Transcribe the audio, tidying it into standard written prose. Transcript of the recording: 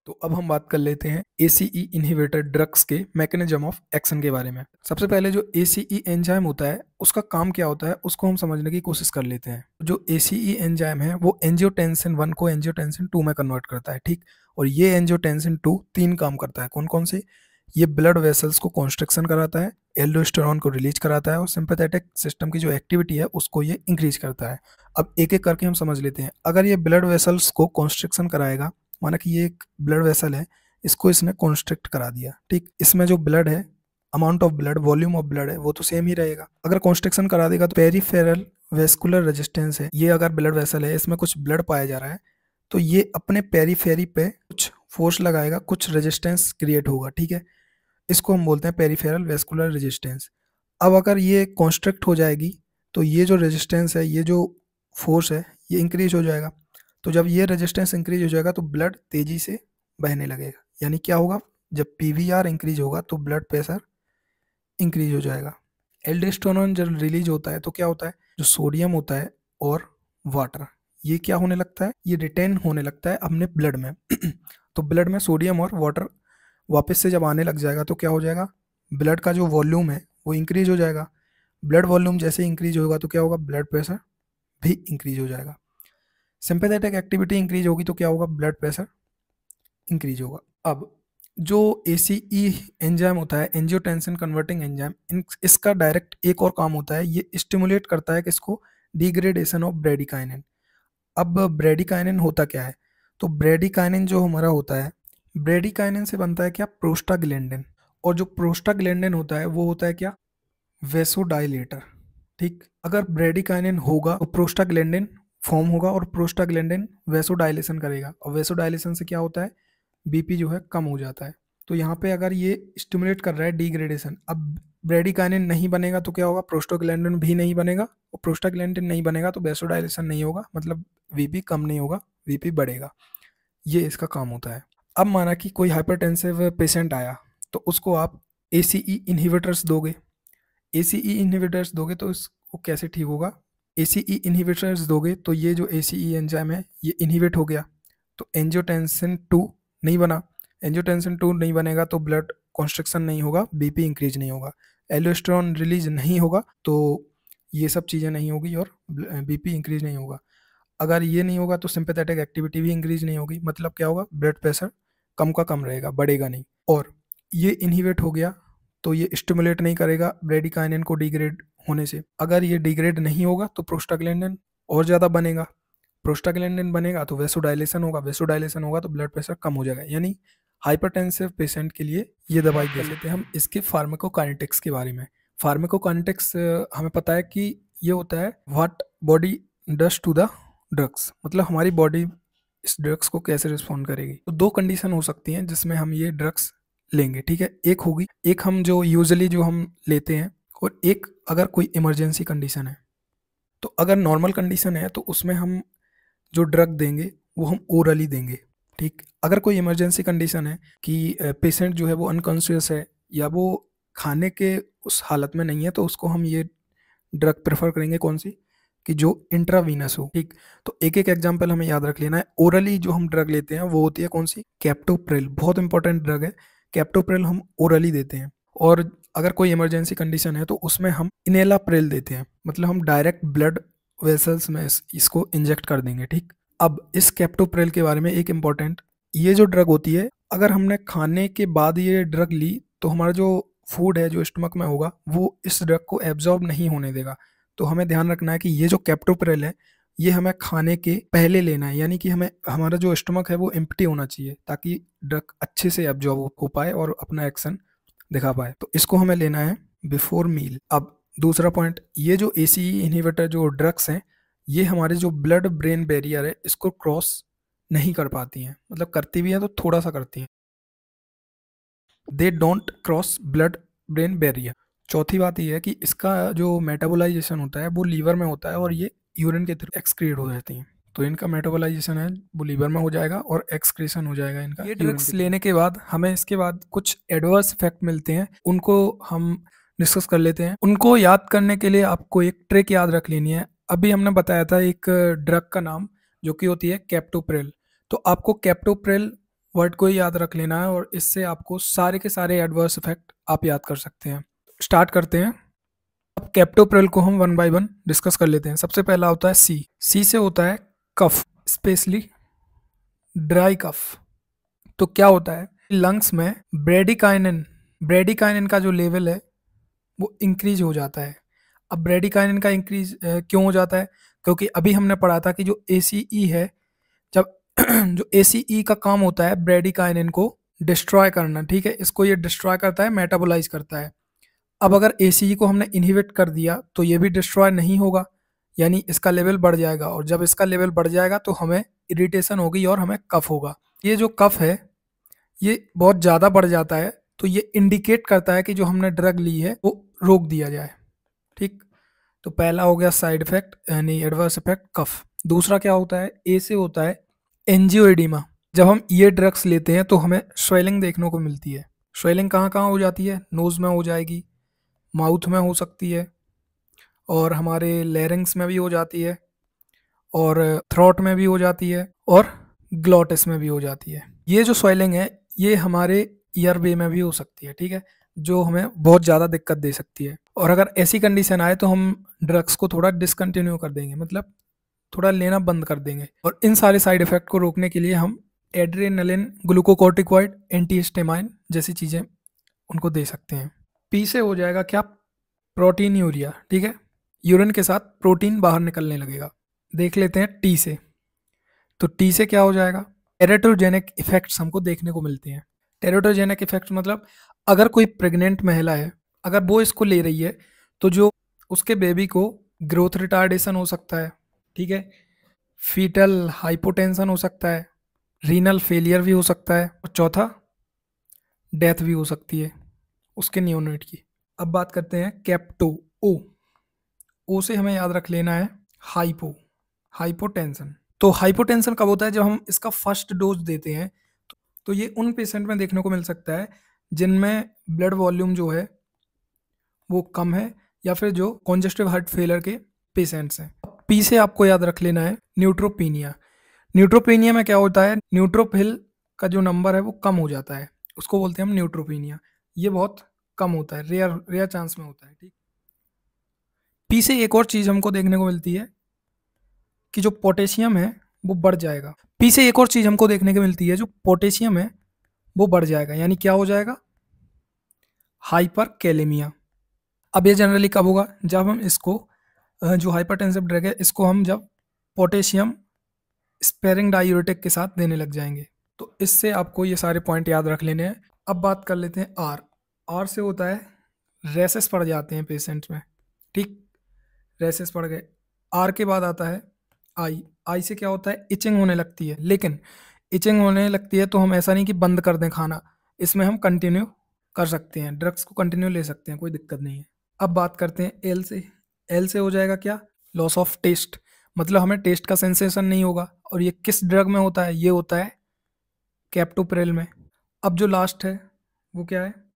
तो अब हम बात कर लेते हैं ACE इनहिबिटर ड्रग्स के मैकेनिज्म ऑफ एक्शन के बारे में। सबसे पहले जो ACE एंजाइम होता है उसका काम क्या होता है उसको हम समझने की कोशिश कर लेते हैं। जो ACE एंजाइम है वो एंजियोटेंसिन 1 को एंजियोटेंसिन 2 में कन्वर्ट करता है, ठीक। और ये एंजियोटेंसिन 2 तीन काम करता है। कौन कौन से? ये ब्लड वेसल्स को कॉन्स्ट्रिक्शन कराता है, एल्डोस्टेरॉन को रिलीज कराता है और सिंपैथेटिक सिस्टम की जो एक्टिविटी है उसको ये इंक्रीज करता है। अब एक एक करके हम समझ लेते हैं। अगर ये ब्लड वेसल्स को कॉन्स्ट्रिक्शन कराएगा, माना कि ये एक ब्लड वेसल है, इसको इसने कॉन्स्ट्रिक्ट करा दिया, ठीक। इसमें जो ब्लड है, amount of blood, volume of blood है, वो तो सेम ही रहेगा। अगर कॉन्स्ट्रिक्शन करा देगा तो पेरिफेरल वेस्कुलर रेजिस्टेंस है, ये अगर ब्लड वेसल है इसमें कुछ ब्लड पाया जा रहा है तो ये अपने पेरीफेरी पे कुछ फोर्स लगाएगा, कुछ रेजिस्टेंस क्रिएट होगा, ठीक है। इसको हम बोलते हैं पेरिफेरल वेस्कुलर रेजिस्टेंस। अब अगर ये कॉन्स्ट्रिक्ट हो जाएगी तो ये जो रेजिस्टेंस है, ये जो फोर्स है, ये इंक्रीज हो जाएगा। तो जब ये रेजिस्टेंस इंक्रीज हो जाएगा तो ब्लड तेजी से बहने लगेगा। यानी क्या होगा? जब PVR इंक्रीज होगा तो ब्लड प्रेशर इंक्रीज हो जाएगा। एल्डोस्टेरोन जब रिलीज होता है तो क्या होता है? जो सोडियम होता है और वाटर, ये क्या होने लगता है? ये रिटेन होने लगता है अपने ब्लड में। तो ब्लड में सोडियम और वाटर वापस से जब आने लग जाएगा तो क्या हो जाएगा? ब्लड का जो वॉल्यूम है वो इंक्रीज हो जाएगा। ब्लड वॉल्यूम जैसे इंक्रीज होगा तो क्या होगा? ब्लड प्रेशर भी इंक्रीज हो जाएगा। सिंपैथेटिक एक्टिविटी इंक्रीज होगी तो क्या होगा? ब्लड प्रेशर इंक्रीज होगा। अब जो ACE एंजाइम होता है, एंजियोटेंसिन कन्वर्टिंग एंजाइम, इसका डायरेक्ट एक और काम होता है, ये स्टिमुलेट करता है किसको? Degradation of bradykinin. अब ब्रेडिकाइनिन होता क्या है? तो ब्रेडिकाइनिन जो हमारा होता है, ब्रेडिकाइनिन से बनता है क्या? प्रोस्टाग्लैंडिन। और जो प्रोस्टाग्लैंडिन होता है वो होता है क्या? वेसोडाइलेटर, ठीक। अगर ब्रेडिकाइनिन होगा तो प्रोस्टाग्लैंडिन फॉर्म होगा और प्रोस्टाग्लैंडिन वेसोडाइलेशन करेगा और वेसोडाइलेशन से क्या होता है? BP जो है कम हो जाता है। तो यहाँ पे अगर ये स्टिमुलेट कर रहा है डिग्रेडेशन, अब ब्रेडिकाइनिन नहीं बनेगा तो क्या होगा? प्रोस्टाग्लैंडिन भी नहीं बनेगा और प्रोस्टाग्लैंडिन नहीं बनेगा तो वेसोडाइलेशन नहीं होगा, मतलब VP कम नहीं होगा, VP बढ़ेगा। ये इसका काम होता है। अब माना कि कोई हाइपरटेंसिव पेशेंट आया तो उसको आप ACE इनहिबिटर्स दोगे। ACE इनहिबिटर्स दोगे तो इसको कैसे ठीक होगा? ACE इनहिबिटर्स दोगे तो ये जो ACE एंजाइम है ये इनहिबिट हो गया तो एंजियोटेंसिन 2 नहीं बना। एंजियोटेंसिन 2 नहीं बनेगा तो ब्लड कॉन्स्ट्रिक्शन नहीं होगा, BP इंक्रीज नहीं होगा, एल्डोस्टेरोन रिलीज नहीं होगा तो ये सब चीज़ें नहीं होगी और BP इंक्रीज नहीं होगा। अगर ये नहीं होगा तो सिंपैथेटिक एक्टिविटी भी इंक्रीज नहीं होगी, मतलब क्या होगा? ब्लड प्रेशर कम का कम रहेगा, बढ़ेगा नहीं। और ये इनहिबिट हो गया तो ये स्टिमुलेट नहीं करेगा ब्रेडिकाइनिन को डिग्रेड होने से। अगर ये डिग्रेड नहीं होगा तो प्रोस्टाग्लैंडिन और ज़्यादा बनेगा, प्रोस्टाग्लैंडिन बनेगा तो वेसोडाइलेशन होगा, वेसोडाइलेशन होगा तो ब्लड प्रेशर कम हो जाएगा। यानी हाइपरटेंसिव पेशेंट के लिए ये दवाई दे लेते हैं हम। इसके फार्माकोकाइनेटिक्स के बारे में। फार्माकोकाइनेटिक्स हमें पता है कि ये होता है what body does to the drugs, मतलब हमारी बॉडी इस ड्रग्स को कैसे रिस्पॉन्ड करेगी। तो दो कंडीशन हो सकती हैं जिसमें हम ये ड्रग्स लेंगे, ठीक है। एक होगी, एक हम जो यूजुअली जो हम लेते हैं, और एक अगर कोई इमरजेंसी कंडीशन है। तो अगर नॉर्मल कंडीशन है तो उसमें हम जो ड्रग देंगे वो हम ओरली देंगे, ठीक। अगर कोई इमरजेंसी कंडीशन है कि पेशेंट जो है वो अनकॉन्शियस है या वो खाने के उस हालत में नहीं है तो उसको हम ये ड्रग प्रेफर करेंगे, कौन सी? कि जो इंट्रावीनस हो, ठीक। तो एक एक एग्जांपल हमें याद रख लेना है। ओरली जो हम ड्रग लेते हैं वो होती है कौन सी? कैप्टोप्रिल, बहुत इंपॉर्टेंट ड्रग है। कैप्टोप्रिल हम ओरली देते हैं। और अगर कोई इमरजेंसी कंडीशन है तो उसमें हम इनेलाप्रिल देते हैं, मतलब हम डायरेक्ट ब्लड वेसल्स में इसको इंजेक्ट कर देंगे, ठीक। अब इस कैप्टोप्रिल के बारे में एक इम्पॉर्टेंट, ये जो ड्रग होती है अगर हमने खाने के बाद ये ड्रग ली तो हमारा जो फूड है जो स्टमक में होगा वो इस ड्रग को एब्जॉर्ब नहीं होने देगा। तो हमें ध्यान रखना है कि ये जो कैप्टोप्रिल है ये हमें खाने के पहले लेना है, यानी कि हमें हमारा जो स्टमक है वो एम्प्टी होना चाहिए ताकि ड्रग अच्छे से एब्जॉर्ब हो पाए और अपना एक्शन दिखा पाए। तो इसको हमें लेना है बिफोर मील। अब दूसरा पॉइंट, ये जो ACE इनहिबिटर जो ड्रग्स हैं ये हमारे जो ब्लड ब्रेन बैरियर है इसको क्रॉस नहीं कर पाती हैं, मतलब करती भी है तो थोड़ा सा करती हैं। They don't cross blood brain barrier. चौथी बात यह है कि इसका जो मेटाबोलाइजेशन होता है वो लीवर में होता है और ये यूरिन के थ्रू एक्सक्रीट हो जाती हैं। तो इनका मेटाबोलाइजेशन है वो लीवर में हो जाएगा और एक्सक्रीशन हो जाएगा इनका। ये ड्रग्स लेने के बाद हमें इसके बाद कुछ एडवर्स इफेक्ट मिलते हैं, उनको हम डिस्कस कर लेते हैं। उनको याद करने के लिए आपको एक ट्रिक याद रख लेनी है। अभी हमने बताया था एक ड्रग का नाम जो कि होती है कैप्टोप्रिल। तो आपको कैप्टोप्रिल वर्ड को ही याद रख लेना है और इससे आपको सारे के सारे एडवर्स इफेक्ट आप याद कर सकते हैं। स्टार्ट करते हैं। अब कैप्टोप्रिल को हम वन बाय वन डिस्कस कर लेते हैं। सबसे पहला होता है सी। सी से होता है कफ, स्पेशली ड्राई कफ। तो क्या होता है, लंग्स में ब्रेडिकाइनिन का जो लेवल है वो इंक्रीज हो जाता है। अब ब्रेडिकाइनिन का इंक्रीज क्यों हो जाता है, क्योंकि अभी हमने पढ़ा था कि जो ACE है, जब जो ACE का काम होता है ब्रेडिकाइनिन को डिस्ट्रॉय करना, ठीक है, इसको ये डिस्ट्रॉय करता है, मेटाबोलाइज करता है। अब अगर ACE को हमने इनहिबिट कर दिया तो ये भी डिस्ट्रॉय नहीं होगा, यानी इसका लेवल बढ़ जाएगा, और जब इसका लेवल बढ़ जाएगा तो हमें इरिटेशन होगी और हमें कफ होगा। ये जो कफ है ये बहुत ज़्यादा बढ़ जाता है, तो ये इंडिकेट करता है कि जो हमने ड्रग ली है वो रोक दिया जाए। ठीक, तो पहला हो गया साइड इफेक्ट यानी एडवर्स इफेक्ट कफ। दूसरा क्या होता है, ए से होता है एंजियोएडिमा। जब हम ये ड्रग्स लेते हैं तो हमें स्वेलिंग देखने को मिलती है। स्वेलिंग कहाँ कहाँ हो जाती है, नोज में हो जाएगी, माउथ में हो सकती है, और हमारे लैरिंग्स में भी हो जाती है, और थ्रोट में भी हो जाती है, और ग्लॉटिस में भी हो जाती है। ये जो स्वेलिंग है ये हमारे ईयर वे में भी हो सकती है, ठीक है, जो हमें बहुत ज़्यादा दिक्कत दे सकती है। और अगर ऐसी कंडीशन आए तो हम ड्रग्स को थोड़ा डिसकंटिन्यू कर देंगे, मतलब थोड़ा लेना बंद कर देंगे। और इन सारे साइड इफेक्ट को रोकने के लिए हम एड्रेनलिन, ग्लूकोकॉर्टिकॉइड, एंटीहिस्टामाइन जैसी चीज़ें उनको दे सकते हैं। पी से हो जाएगा क्या, प्रोटीन यूरिया, ठीक है, यूरिन के साथ प्रोटीन बाहर निकलने लगेगा। देख लेते हैं टी से। तो टी से क्या हो जाएगा, टेरेटोजेनिक इफेक्ट्स हमको देखने को मिलते हैं। टेरेटोजेनिक इफेक्ट्स मतलब अगर कोई प्रेग्नेंट महिला है, अगर वो इसको ले रही है तो जो उसके बेबी को ग्रोथ रिटार्डेशन हो सकता है, ठीक है, फीटल हाइपोटेंशन हो सकता है, रीनल फेलियर भी हो सकता है, और चौथा डेथ भी हो सकती है उसके नियोनेट की। अब बात करते हैं कैप्टो ओ। ओ से हमें याद रख लेना है हाइपोटेंशन। तो हाइपोटेंशन कब होता है, जब हम इसका फर्स्ट डोज देते हैं। तो ये उन पेशेंट में देखने को मिल सकता है जिनमें ब्लड वॉल्यूम जो है वो कम है, या फिर जो कॉन्जेस्टिव हार्ट फेलियर के पेशेंट्स हैं। पी से आपको याद रख लेना है न्यूट्रोपीनिया। न्यूट्रोपीनिया में क्या होता है, न्यूट्रोफिल का जो नंबर है वो कम हो जाता है, उसको बोलते हैं हम न्यूट्रोपीनिया। ये बहुत कम होता है, रेयर रेयर चांस में होता है। ठीक, पी से एक और चीज़ हमको देखने को मिलती है कि जो पोटेशियम है वो बढ़ जाएगा। पी से एक और चीज़ हमको देखने को मिलती है, जो पोटेशियम है वो बढ़ जाएगा, यानी क्या हो जाएगा, हाइपर कैलेमिया। अब ये जनरली कब होगा, जब हम इसको जो हाइपरटेंसिव ड्रग है इसको हम जब पोटेशियम स्पेरिंग डायूरेटिक के साथ देने लग जाएंगे। तो इससे आपको ये सारे पॉइंट याद रख लेने हैं। अब बात कर लेते हैं आर। आर से होता है रेसेस पड़ जाते हैं पेशेंट्स में, ठीक, रेसेस पड़ गए। आर के बाद आता है आई। आई से क्या होता है, इचिंग होने लगती है, लेकिन इचिंग होने लगती है तो हम ऐसा नहीं कि बंद कर दें खाना, इसमें हम कंटिन्यू कर सकते हैं, ड्रग्स को कंटिन्यू ले सकते हैं, कोई दिक्कत नहीं है। अब बात करते हैं एल से। एल से हो जाएगा क्या, लॉस ऑफ टेस्ट, मतलब हमें टेस्ट का सेंसेशन नहीं होगा। और ये किस ड्रग में होता है, ये होता है कैप्टोप्रिल में। अब जो लास्ट है वो क्या है,